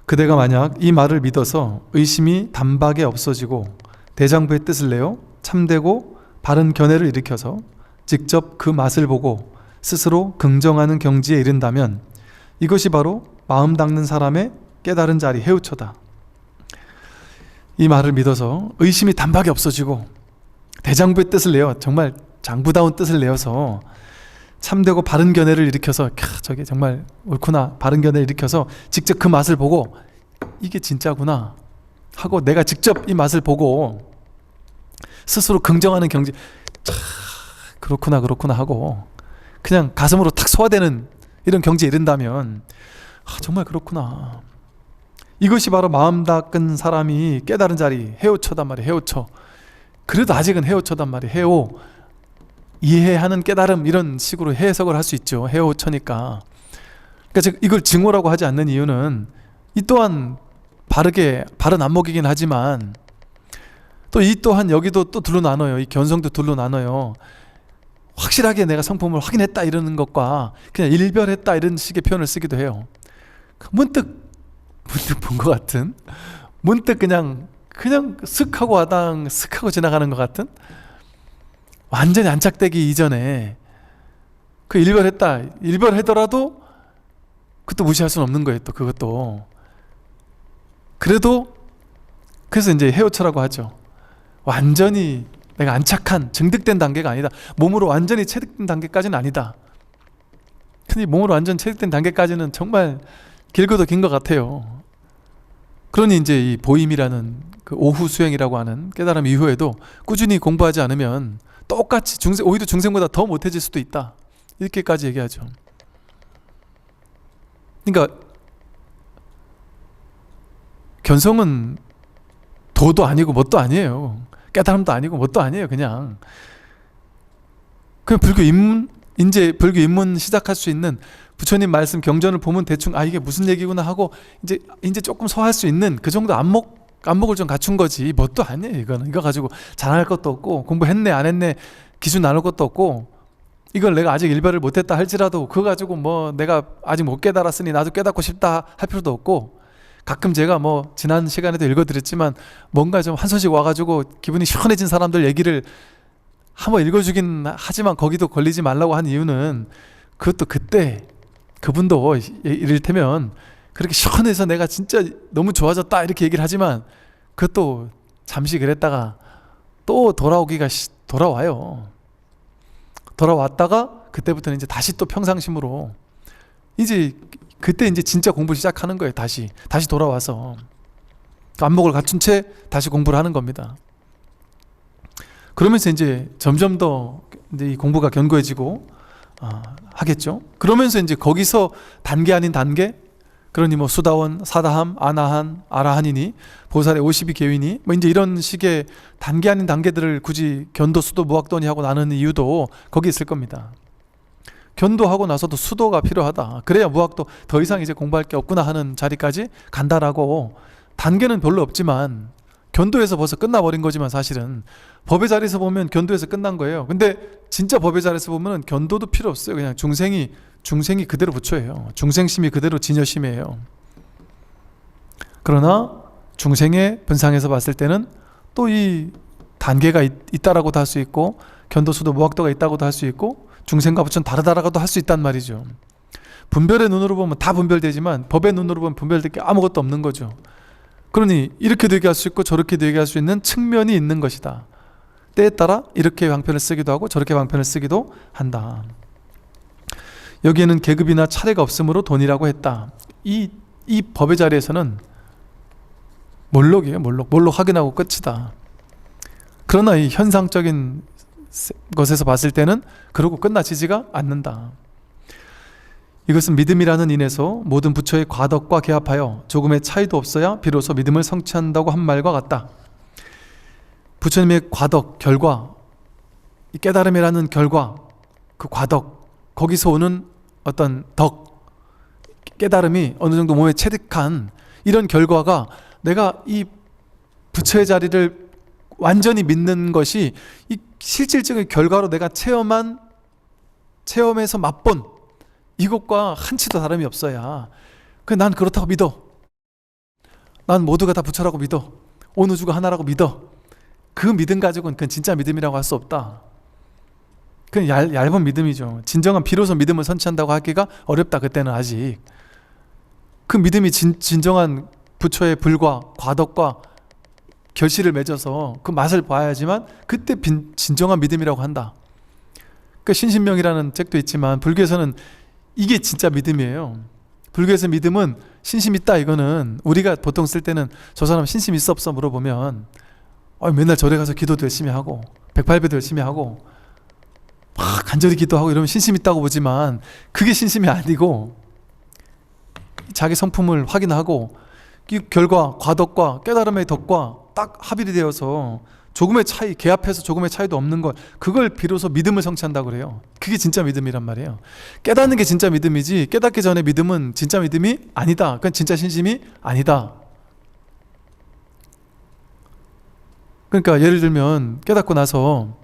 그대가 만약 이 말을 믿어서 의심이 단박에 없어지고 대장부의 뜻을 내어 참되고 바른 견해를 일으켜서 직접 그 맛을 보고 스스로 긍정하는 경지에 이른다면 이것이 바로 마음 닦는 사람의 깨달은 자리 해우처다. 이 말을 믿어서 의심이 단박에 없어지고 대장부의 뜻을 내어 정말 장부다운 뜻을 내어서 참되고 바른 견해를 일으켜서 저게 정말 옳구나, 바른 견해를 일으켜서 직접 그 맛을 보고 이게 진짜구나 하고 내가 직접 이 맛을 보고 스스로 긍정하는 경지, 그렇구나 하고 그냥 가슴으로 탁 소화되는 이런 경지에 이른다면 정말 그렇구나, 이것이 바로 마음 닦은 사람이 깨달은 자리 해오처단 말이에요. 해오처. 그래도 아직은 해오처단 말이에요. 해오, 이해하는 깨달음, 이런 식으로 해석을 할 수 있죠. 해오처니까. 그러니까 이걸 증오라고 하지 않는 이유는 이 또한 바른 안목이긴 하지만 또 이 또한 여기도 또 둘로 나눠요. 이 견성도 둘로 나눠요. 확실하게 내가 성품을 확인했다 이러는 것과 그냥 일별했다 이런 식의 표현을 쓰기도 해요. 문득 본 것 같은, 문득 그냥 슥 하고 지나가는 것 같은, 완전히 안착되기 이전에 그 일별하더라도 그것도 무시할 수는 없는 거예요. 또 그것도 그래서 이제 해오처라고 하죠. 완전히 내가 안착한 증득된 단계가 아니다. 몸으로 완전히 체득된 단계까지는 아니다. 근데 몸으로 완전 체득된 단계까지는 정말 길고도 긴 것 같아요. 그러니 이제 이 보임이라는 그 오후 수행이라고 하는 깨달음 이후에도 꾸준히 공부하지 않으면 똑같이 오히려 중생보다 더 못해질 수도 있다, 이렇게까지 얘기하죠. 그러니까 견성은 도도 아니고 뭣도 아니에요. 깨달음도 아니고 뭣도 아니에요. 그냥 불교 입문 시작할 수 있는, 부처님 말씀 경전을 보면 대충 이게 무슨 얘기구나 하고 이제 조금 소화할 수 있는 그 정도 안목을 좀 갖춘 거지 뭣도 아니에요. 이거 가지고 자랑할 것도 없고 공부했네 안 했네 기준 나눌 것도 없고, 이걸 내가 아직 일별을 못했다 할지라도 그거 가지고 뭐 내가 아직 못 깨달았으니 나도 깨닫고 싶다 할 필요도 없고, 가끔 제가 지난 시간에도 읽어드렸지만 뭔가 좀 한 소식 와가지고 기분이 시원해진 사람들 얘기를 한번 읽어주긴 하지만 거기도 걸리지 말라고 한 이유는 그것도 그때 그분도 이를테면 그렇게 시원해서 내가 진짜 너무 좋아졌다 이렇게 얘기를 하지만 그것도 잠시 그랬다가 또 돌아와요. 돌아왔다가 그때부터는 이제 다시 또 평상심으로 그때 이제 진짜 공부 시작하는 거예요. 다시 돌아와서 안목을 갖춘 채 다시 공부를 하는 겁니다. 그러면서 이제 점점 더 이제 이 공부가 견고해지고 하겠죠. 그러면서 이제 거기서 단계 아닌 단계, 그러니 수다원, 사다함, 아나한, 아라한이니 보살의 52계위니 이제 이런 식의 단계 아닌 단계들을 굳이 견도, 수도, 무학도니 하고 나누는 이유도 거기 있을 겁니다. 견도하고 나서도 수도가 필요하다. 그래야 무학도 더 이상 이제 공부할 게 없구나 하는 자리까지 간다라고. 단계는 별로 없지만 견도에서 벌써 끝나버린 거지만 사실은 법의 자리에서 보면 견도에서 끝난 거예요. 근데 진짜 법의 자리에서 보면 견도도 필요 없어요. 그냥 중생이 그대로 부처예요. 중생심이 그대로 진여심이에요. 그러나 중생의 분상에서 봤을 때는 또 이 단계가 있다라고도 할 수 있고 견도수도 무학도가 있다고도 할 수 있고 중생과 부처는 다르다라고도 할 수 있단 말이죠. 분별의 눈으로 보면 다 분별되지만 법의 눈으로 보면 분별될 게 아무것도 없는 거죠. 그러니 이렇게도 얘기할 수 있고 저렇게도 얘기할 수 있는 측면이 있는 것이다. 때에 따라 이렇게 방편을 쓰기도 하고 저렇게 방편을 쓰기도 한다. 여기에는 계급이나 차례가 없으므로 돈이라고 했다. 이 법의 자리에서는 몰록이에요. 몰록 확인하고 끝이다. 그러나 이 현상적인 것에서 봤을 때는 그러고 끝나지지가 않는다. 이것은 믿음이라는 인에서 모든 부처의 과덕과 개합하여 조금의 차이도 없어야 비로소 믿음을 성취한다고 한 말과 같다. 부처님의 과덕, 결과, 이 깨달음이라는 결과, 그 과덕, 거기서 오는 어떤 덕, 깨달음이 어느 정도 몸에 체득한 이런 결과가 내가 이 부처의 자리를 완전히 믿는 것이 이 실질적인 결과로 내가 체험에서 맛본 이것과 한치도 다름이 없어야 난 그렇다고 믿어. 난 모두가 다 부처라고 믿어. 온 우주가 하나라고 믿어. 그 믿음 가지고는 그건 진짜 믿음이라고 할 수 없다. 그건 얇은 믿음이죠. 진정한 비로소 믿음을 선취한다고 하기가 어렵다. 그때는 아직. 그 믿음이 진정한 부처의 불과 과덕과 결실을 맺어서 그 맛을 봐야지만 그때 진정한 믿음이라고 한다. 그 신신명이라는 책도 있지만 불교에서는 이게 진짜 믿음이에요. 불교에서 믿음은 신심 있다. 이거는 우리가 보통 쓸 때는 저 사람 신심 있어 없어 물어보면 맨날 절에 가서 기도도 열심히 하고 108배도 열심히 하고 막 간절히 기도하고 이러면 신심 있다고 보지만 그게 신심이 아니고 자기 성품을 확인하고 이 결과 과덕과 깨달음의 덕과 딱 합일이 되어서 조금의 차이, 개 앞에서 조금의 차이도 없는 걸, 그걸 비로소 믿음을 성취한다고 그래요. 그게 진짜 믿음이란 말이에요. 깨닫는 게 진짜 믿음이지 깨닫기 전에 믿음은 진짜 믿음이 아니다. 그건 진짜 신심이 아니다. 그러니까 예를 들면 깨닫고 나서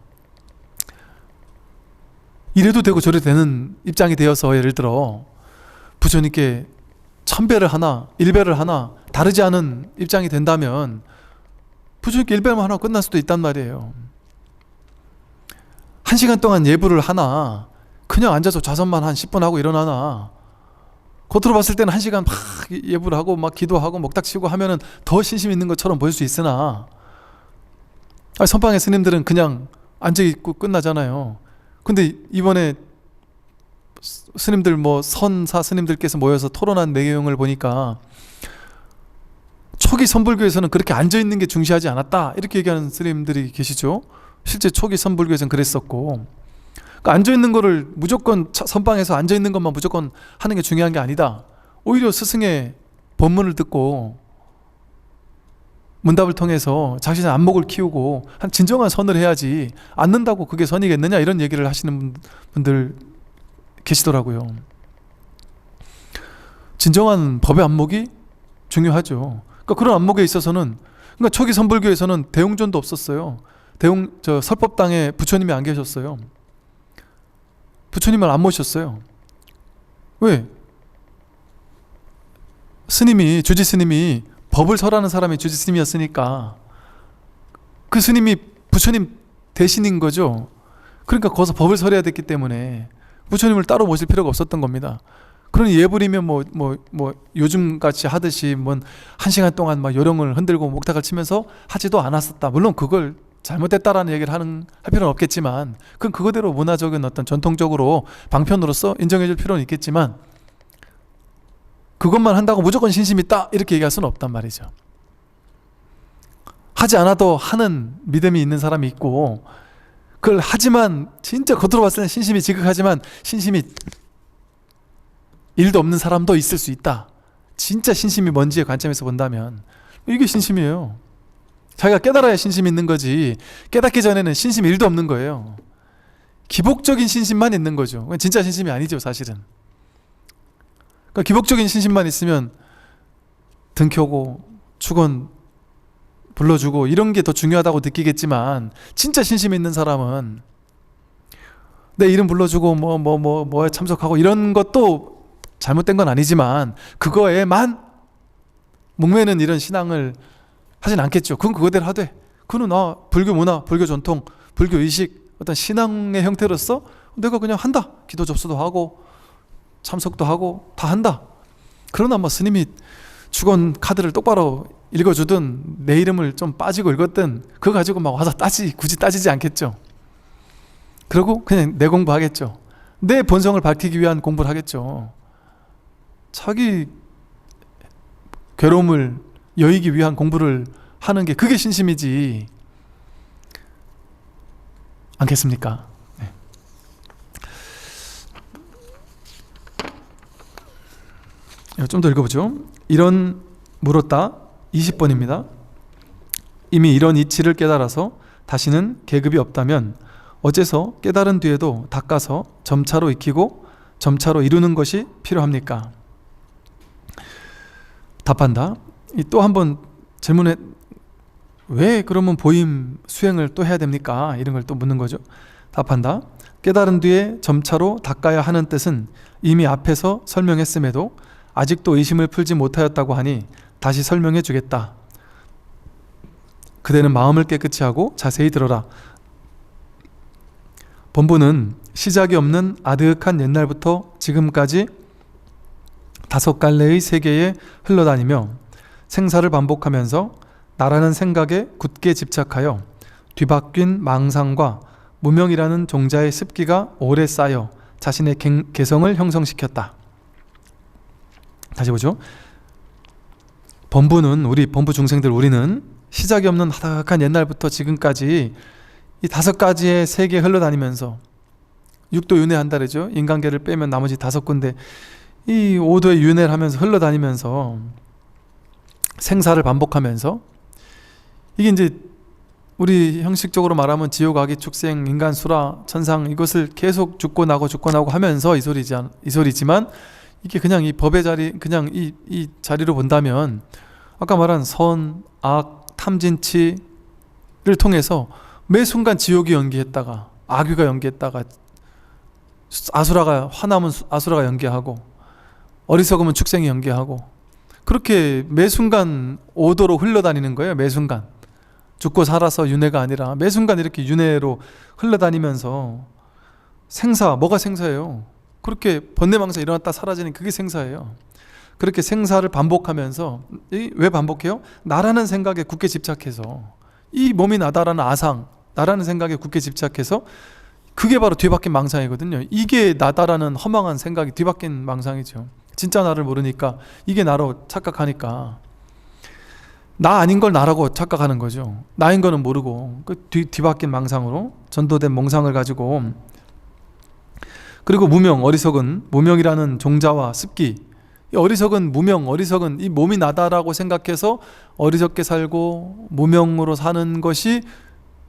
이래도 되고 저래도 되는 입장이 되어서 예를 들어 부처님께 1000배를 하나 1배를 하나 다르지 않은 입장이 된다면 부처님께 1배만 하나 끝날 수도 있단 말이에요. 1시간 동안 예불을 하나 그냥 앉아서 좌선만 한 10분 하고 일어나나 겉으로 봤을 때는 1시간 막 예불을 하고 막 기도하고 목닥치고 하면은 더 신심 있는 것처럼 보일 수 있으나 선방의 스님들은 그냥 앉아있고 끝나잖아요. 근데 이번에 스님들 선사 스님들께서 모여서 토론한 내용을 보니까 초기 선불교에서는 그렇게 앉아있는 게 중시하지 않았다 이렇게 얘기하는 스님들이 계시죠. 실제 초기 선불교에서는 그랬었고, 그러니까 앉아있는 거를 무조건 선방에서 앉아있는 것만 무조건 하는 게 중요한 게 아니다. 오히려 스승의 법문을 듣고 문답을 통해서 자신의 안목을 키우고 한 진정한 선을 해야지 앉는다고 그게 선이겠느냐 이런 얘기를 하시는 분들 계시더라고요. 진정한 법의 안목이 중요하죠. 그러니까 그런 안목에 있어서는, 그러니까 초기 선불교에서는 대웅전도 없었어요. 설법당에 부처님이 안 계셨어요. 부처님을 안 모셨어요. 왜? 스님이, 주지 스님이 법을 설하는 사람이 주지 스님이었으니까 그 스님이 부처님 대신인 거죠. 그러니까 거기서 법을 설해야 됐기 때문에 부처님을 따로 모실 필요가 없었던 겁니다. 그러니 예불이면 요즘같이 하듯이 1시간 동안 막 요령을 흔들고 목탁을 치면서 하지도 않았었다. 물론 그걸 잘못됐다라는 얘기를 할 필요는 없겠지만 그건 그거대로 문화적인 어떤 전통적으로 방편으로서 인정해 줄 필요는 있겠지만 그것만 한다고 무조건 신심 있다 이렇게 얘기할 수는 없단 말이죠. 하지 않아도 하는 믿음이 있는 사람이 있고, 그걸 하지만 진짜 겉으로 봤을 때 신심이 지극하지만 신심이 1도 없는 사람도 있을 수 있다. 진짜 신심이 뭔지의 관점에서 본다면 이게 신심이에요. 자기가 깨달아야 신심이 있는 거지 깨닫기 전에는 신심이 1도 없는 거예요. 기복적인 신심만 있는 거죠. 진짜 신심이 아니죠 사실은. 그러니까 기복적인 신심만 있으면 등 켜고 축원 불러주고 이런 게 더 중요하다고 느끼겠지만, 진짜 신심 있는 사람은 내 이름 불러주고 뭐에 참석하고 이런 것도 잘못된 건 아니지만 그거에만 목매는 이런 신앙을 하진 않겠죠. 그건 그거대로 하되, 그는 불교 문화, 불교 전통, 불교 의식, 어떤 신앙의 형태로서 내가 그냥 한다. 기도 접수도 하고 참석도 하고 다 한다. 그러나 스님이 축원 카드를 똑바로 읽어주든 내 이름을 좀 빠지고 읽었든 그거 가지고 와서 굳이 따지지 않겠죠. 그리고 그냥 내 공부하겠죠. 내 본성을 밝히기 위한 공부를 하겠죠. 자기 괴로움을 여의기 위한 공부를 하는 게 그게 신심이지 않겠습니까? 네. 좀 더 읽어보죠. 이런 물었다 20번입니다. 이미 이런 이치를 깨달아서 다시는 계급이 없다면 어째서 깨달은 뒤에도 닦아서 점차로 익히고 점차로 이루는 것이 필요합니까? 답한다. 또 한번 질문에 왜 그러면 보임 수행을 또 해야 됩니까? 이런 걸 또 묻는 거죠. 답한다. 깨달은 뒤에 점차로 닦아야 하는 뜻은 이미 앞에서 설명했음에도 아직도 의심을 풀지 못하였다고 하니 다시 설명해 주겠다. 그대는 마음을 깨끗이 하고 자세히 들어라. 범부는 시작이 없는 아득한 옛날부터 지금까지 5갈래의 세계에 흘러다니며 생사를 반복하면서 나라는 생각에 굳게 집착하여 뒤바뀐 망상과 무명이라는 종자의 습기가 오래 쌓여 자신의 개성을 형성시켰다. 다시 보죠. 범부는, 우리 범부 중생들, 우리는 시작이 없는 하닥한 옛날부터 지금까지 이 5가지의 세계에 흘러다니면서 6도 윤회한다 그러죠. 인간계를 빼면 나머지 5군데 이 5도의 윤회를 하면서 흘러다니면서 생사를 반복하면서, 이게 이제 우리 형식적으로 말하면 지옥, 악의, 축생, 인간, 수라, 천상, 이것을 계속 죽고 나고 하면서 이 소리지만 이게 그냥 이 법의 자리, 그냥 이 자리로 본다면 아까 말한 선, 악, 탐진치를 통해서 매 순간 지옥이 연기했다가 악귀가 연기했다가 아수라가, 화나면 아수라가 연기하고 어리석으면 축생이 연기하고, 그렇게 매 순간 5도로 흘러다니는 거예요. 매 순간 죽고 살아서 윤회가 아니라 매 순간 이렇게 윤회로 흘러다니면서 생사, 뭐가 생사예요? 그렇게 번뇌망사 일어났다 사라지는 그게 생사예요. 그렇게 생사를 반복하면서, 왜 반복해요? 나라는 생각에 굳게 집착해서, 이 몸이 나다라는 아상, 나라는 생각에 굳게 집착해서, 그게 바로 뒤바뀐 망상이거든요. 이게 나다라는 허망한 생각이 뒤바뀐 망상이죠. 진짜 나를 모르니까, 이게 나로 착각하니까 나 아닌 걸 나라고 착각하는 거죠. 나인 거는 모르고 그 뒤바뀐 망상으로 전도된 몽상을 가지고. 그리고 무명, 어리석은, 무명이라는 종자와 습기, 이 어리석은 무명, 어리석은 이 몸이 나다라고 생각해서 어리석게 살고 무명으로 사는 것이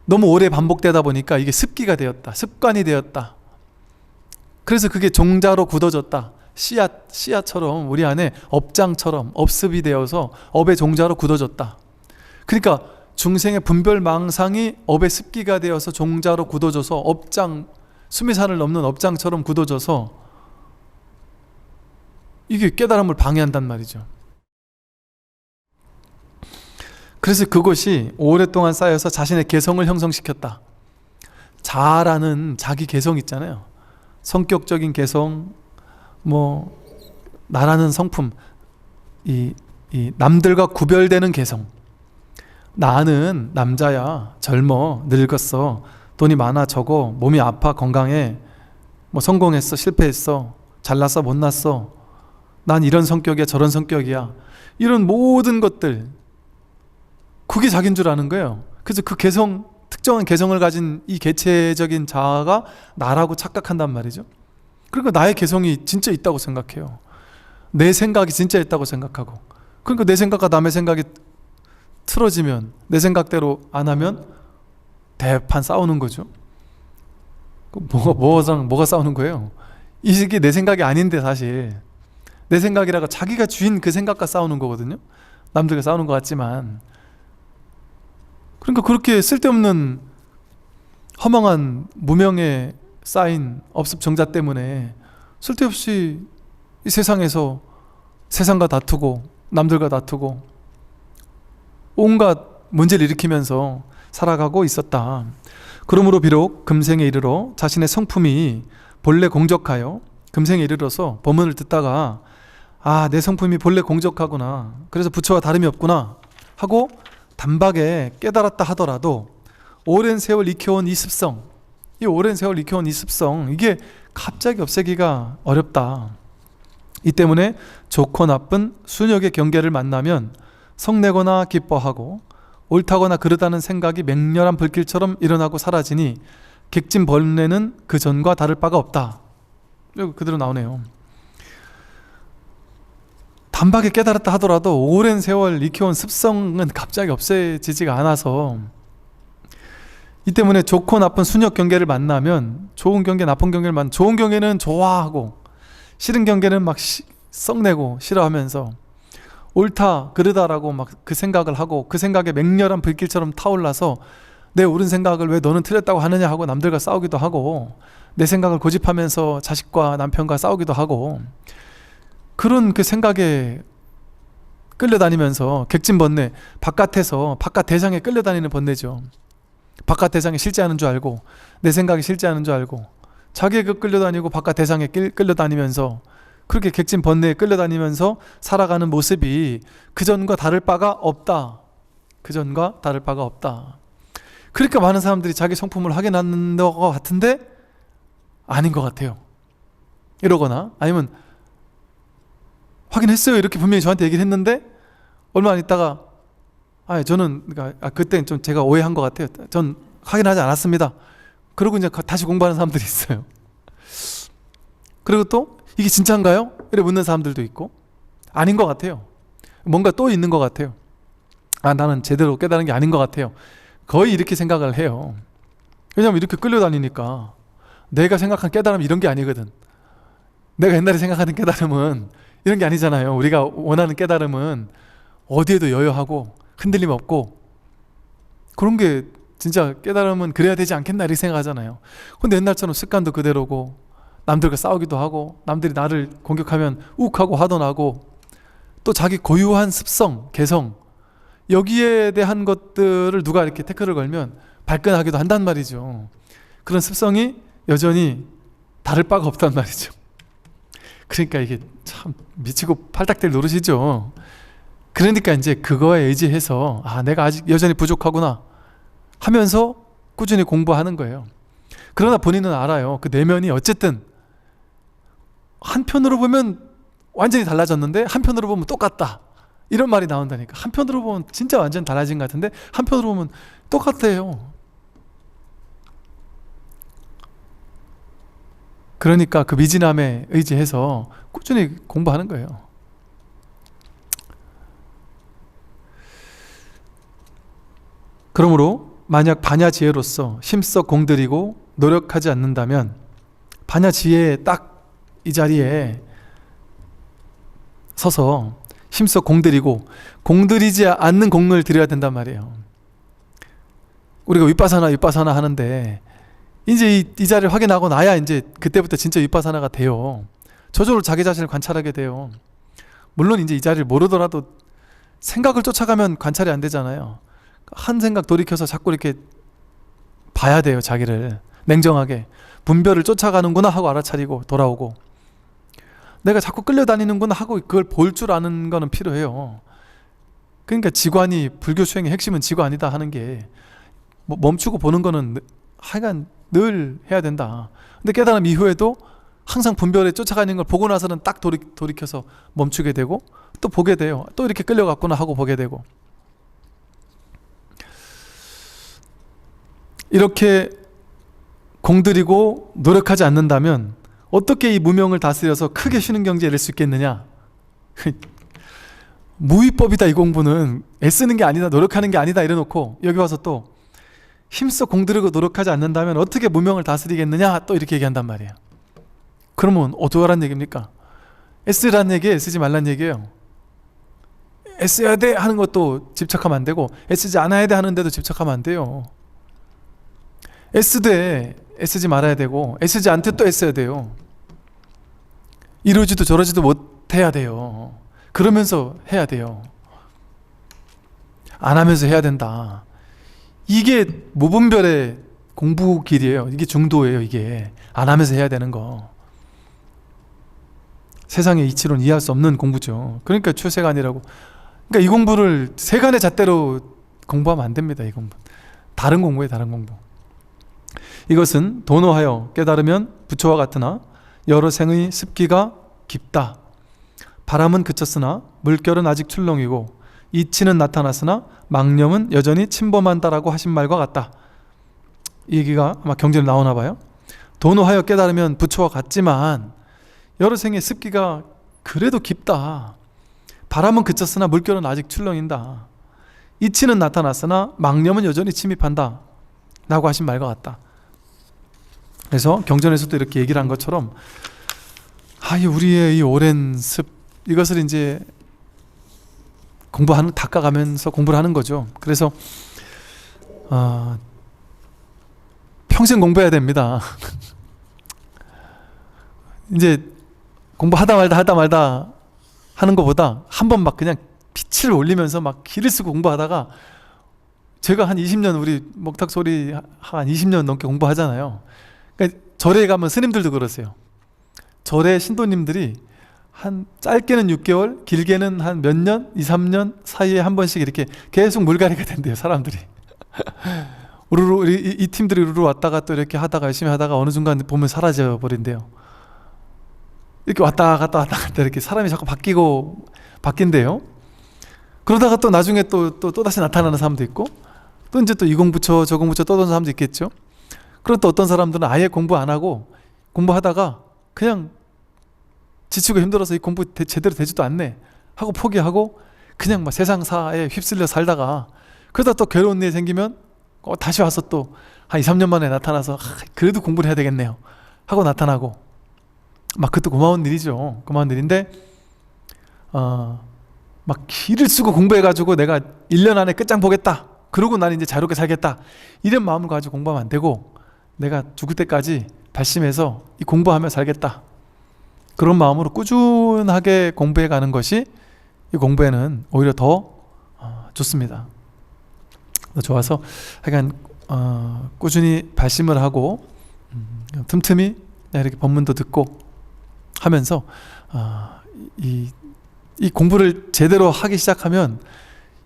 너무 오래 반복되다 보니까 이게 습기가 되었다, 습관이 되었다. 그래서 그게 종자로 굳어졌다. 씨앗처럼 우리 안에 업장처럼 업습이 되어서 업의 종자로 굳어졌다. 그러니까 중생의 분별 망상이 업의 습기가 되어서 종자로 굳어져서 업장, 수미산을 넘는 업장처럼 굳어져서 이게 깨달음을 방해한단 말이죠. 그래서 그것이 오랫동안 쌓여서 자신의 개성을 형성시켰다. 자라는 자기 개성 있잖아요. 성격적인 개성, 뭐 나라는 성품, 이 남들과 구별되는 개성. 나는 남자야, 젊어, 늙었어, 돈이 많아, 적어, 몸이 아파, 건강해, 뭐 성공했어, 실패했어, 잘났어, 못났어, 난 이런 성격이야, 저런 성격이야, 이런 모든 것들, 그게 자기인 줄 아는 거예요. 그래서 그 개성, 특정한 개성을 가진 이 개체적인 자아가 나라고 착각한단 말이죠. 그러니까 나의 개성이 진짜 있다고 생각해요. 내 생각이 진짜 있다고 생각하고, 그러니까 내 생각과 남의 생각이 틀어지면, 내 생각대로 안 하면 대판 싸우는 거죠. 뭐가 싸우는 거예요? 이게 내 생각이 아닌데 사실 내 생각이라고 자기가 주인 그 생각과 싸우는 거거든요. 남들과 싸우는 것 같지만. 그러니까 그렇게 쓸데없는 허망한 무명에 쌓인 업습 정자 때문에 쓸데없이 이 세상에서 세상과 다투고 남들과 다투고 온갖 문제를 일으키면서 살아가고 있었다. 그러므로 비록 금생에 이르러 자신의 성품이 본래 공적하여, 금생에 이르러서 법문을 듣다가 내 성품이 본래 공적하구나, 그래서 부처와 다름이 없구나 하고 단박에 깨달았다 하더라도 오랜 세월 익혀온 이 습성, 이게 갑자기 없애기가 어렵다. 이 때문에 좋고 나쁜 순역의 경계를 만나면 성내거나 기뻐하고 옳다거나 그르다는 생각이 맹렬한 불길처럼 일어나고 사라지니 객진 번뇌는 그 전과 다를 바가 없다. 그대로 나오네요. 단박에 깨달았다 하더라도 오랜 세월 익혀온 습성은 갑자기 없어지지가 않아서, 이 때문에 좋고 나쁜 순역 경계를 만나면, 좋은 경계, 나쁜 경계를 만나면 좋은 경계는 좋아하고 싫은 경계는 막 썩내고 싫어하면서 옳다 그르다라고 막 그 생각을 하고, 그 생각에 맹렬한 불길처럼 타올라서 내 옳은 생각을 왜 너는 틀렸다고 하느냐 하고 남들과 싸우기도 하고, 내 생각을 고집하면서 자식과 남편과 싸우기도 하고, 그런 그 생각에 끌려다니면서 객진번뇌, 바깥에서 바깥 대상에 끌려다니는 번뇌죠. 바깥 대상에 실제하는 줄 알고 내 생각이 실제하는 줄 알고 자기에 끌려다니고 바깥 대상에 끌려다니면서 그렇게 객진번뇌에 끌려다니면서 살아가는 모습이 그전과 다를 바가 없다. 그전과 다를 바가 없다. 그러니까 많은 사람들이 자기 성품을 확인하는 것 같은데 아닌 것 같아요. 이러거나 아니면 확인했어요 이렇게 분명히 저한테 얘기를 했는데 얼마 안 있다가 저는 그때 좀 제가 오해한 것 같아요. 전 확인하지 않았습니다. 그러고 이제 다시 공부하는 사람들이 있어요. 그리고 또 이게 진짜인가요? 이래 묻는 사람들도 있고 아닌 것 같아요. 뭔가 또 있는 것 같아요. 나는 제대로 깨달은 게 아닌 것 같아요. 거의 이렇게 생각을 해요. 왜냐하면 이렇게 끌려다니니까 내가 생각한 깨달음이 이런 게 아니거든. 내가 옛날에 생각하는 깨달음은 이런 게 아니잖아요. 우리가 원하는 깨달음은 어디에도 여여하고 흔들림 없고 그런 게 진짜 깨달음은 그래야 되지 않겠나 이렇게 생각하잖아요. 근데 옛날처럼 습관도 그대로고 남들과 싸우기도 하고 남들이 나를 공격하면 욱하고 화도 나고 또 자기 고유한 습성, 개성 여기에 대한 것들을 누가 이렇게 태클을 걸면 발끈하기도 한단 말이죠. 그런 습성이 여전히 다를 바가 없단 말이죠. 그러니까 이게 참 미치고 팔딱될 노릇이죠. 그러니까 이제 그거에 의지해서 내가 아직 여전히 부족하구나 하면서 꾸준히 공부하는 거예요. 그러나 본인은 알아요. 그 내면이 어쨌든 한편으로 보면 완전히 달라졌는데 한편으로 보면 똑같다 이런 말이 나온다니까. 한편으로 보면 진짜 완전 달라진 것 같은데 한편으로 보면 똑같아요. 그러니까 그 미진함에 의지해서 꾸준히 공부하는 거예요. 그러므로 만약 반야지혜로서 힘써 공들이고 노력하지 않는다면 반야지혜에 딱 이 자리에 서서 힘써 공들이고 공들이지 않는 공을 들여야 된단 말이에요. 우리가 윗바사나 하는데 이제 이 자리를 확인하고 나야 이제 그때부터 진짜 윗바사나가 돼요. 저절로 자기 자신을 관찰하게 돼요. 물론 이제 이 자리를 모르더라도 생각을 쫓아가면 관찰이 안 되잖아요. 한 생각 돌이켜서 자꾸 이렇게 봐야 돼요. 자기를 냉정하게 분별을 쫓아가는구나 하고 알아차리고 돌아오고 내가 자꾸 끌려다니는구나 하고 그걸 볼 줄 아는 거는 필요해요. 그러니까 지관이 불교 수행의 핵심은 지관이다 하는 게 멈추고 보는 거는 하여간 늘 해야 된다. 근데 깨달음 이후에도 항상 분별에 쫓아가는 걸 보고 나서는 딱 돌이켜서 멈추게 되고 또 보게 돼요. 또 이렇게 끌려갔구나 하고 보게 되고 이렇게 공들이고 노력하지 않는다면 어떻게 이 무명을 다스려서 크게 쉬는 경지에 이를 수 있겠느냐. 무위법이다 이 공부는. 애쓰는 게 아니다 노력하는 게 아니다 이래놓고 여기 와서 또 힘써 공들이고 노력하지 않는다면 어떻게 무명을 다스리겠느냐 또 이렇게 얘기한단 말이에요. 그러면 어떡하란 얘기입니까? 애쓰라는 얘기에 애쓰지 말란 얘기예요. 애써야 돼 하는 것도 집착하면 안 되고 애쓰지 않아야 돼 하는데도 집착하면 안 돼요. 애쓰되 애쓰지 말아야 되고 애쓰지 않되 또 애써야 돼요. 이러지도 저러지도 못해야 돼요. 그러면서 해야 돼요. 안 하면서 해야 된다. 이게 무분별의 공부 길이에요. 이게 중도예요. 이게 안 하면서 해야 되는 거. 세상의 이치로는 이해할 수 없는 공부죠. 그러니까 출세관이라고. 그러니까 이 공부를 세간의 잣대로 공부하면 안 됩니다. 이 공부 다른 공부예요. 다른 공부. 이것은 도노하여 깨달으면 부처와 같으나 여러 생의 습기가 깊다. 바람은 그쳤으나 물결은 아직 출렁이고 이치는 나타났으나 망념은 여전히 침범한다라고 하신 말과 같다. 이 얘기가 아마 경전에 나오나 봐요. 도노하여 깨달으면 부처와 같지만 여러 생의 습기가 그래도 깊다. 바람은 그쳤으나 물결은 아직 출렁인다. 이치는 나타났으나 망념은 여전히 침입한다 라고 하신 말과 같다. 그래서 경전에서도 이렇게 얘기를 한 것처럼 우리의 이 오랜 습 이것을 이제 닦아가면서 공부를 하는 거죠. 그래서 평생 공부해야 됩니다. 이제 공부하다 말다 하는 것보다 한 번 막 그냥 빛을 올리면서 막 기를 쓰고 공부하다가, 제가 한 20년 우리 목탁소리 한 20년 넘게 공부하잖아요. 그러니까 절에 가면 스님들도 그러세요. 절에 신도님들이 한 짧게는 6개월, 길게는 한 몇 년, 2, 3년 사이에 한 번씩 이렇게 계속 물갈이가 된대요, 사람들이. 우르르 이 팀들이 우르르 왔다가 또 이렇게 하다가 열심히 하다가 어느 순간 보면 사라져 버린대요. 이렇게 왔다 갔다 이렇게 사람이 자꾸 바뀐대요. 그러다가 또 나중에 또 다시 나타나는 사람도 있고, 또 이제 또 이 공부처 저 공부처 떠도는 사람도 있겠죠. 그리고 또 어떤 사람들은 아예 공부 안 하고 공부하다가 그냥 지치고 힘들어서 이 공부 제대로 되지도 않네 하고 포기하고 그냥 막 세상사에 휩쓸려 살다가, 그러다 또 괴로운 일이 생기면 다시 와서 또 한 2, 3년 만에 나타나서 그래도 공부를 해야 되겠네요 하고 나타나고, 막 그것도 고마운 일이죠. 고마운 일인데 막 기를 쓰고 공부해가지고 내가 1년 안에 끝장 보겠다, 그러고 나는 이제 자유롭게 살겠다, 이런 마음을 가지고 공부하면 안 되고, 내가 죽을 때까지 발심해서 이 공부하며 살겠다, 그런 마음으로 꾸준하게 공부해 가는 것이 이 공부에는 오히려 더 좋습니다. 더 좋아서 하여간 꾸준히 발심을 하고 틈틈이 이렇게 법문도 듣고 하면서 이 공부를 제대로 하기 시작하면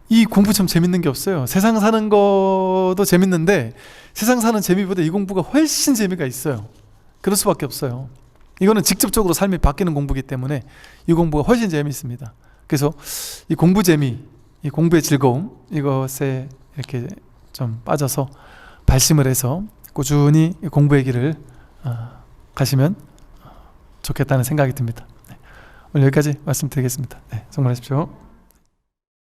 이 공부 참 재밌는 게 없어요. 세상 사는 것도 재밌는데 세상 사는 재미보다 이 공부가 훨씬 재미가 있어요. 그럴 수밖에 없어요. 이거는 직접적으로 삶이 바뀌는 공부이기 때문에 이 공부가 훨씬 재미있습니다. 그래서 이 공부 재미, 이 공부의 즐거움, 이것에 이렇게 좀 빠져서 발심을 해서 꾸준히 공부의 길을 가시면 좋겠다는 생각이 듭니다. 네. 오늘 여기까지 말씀드리겠습니다. 네, 성공하십시오.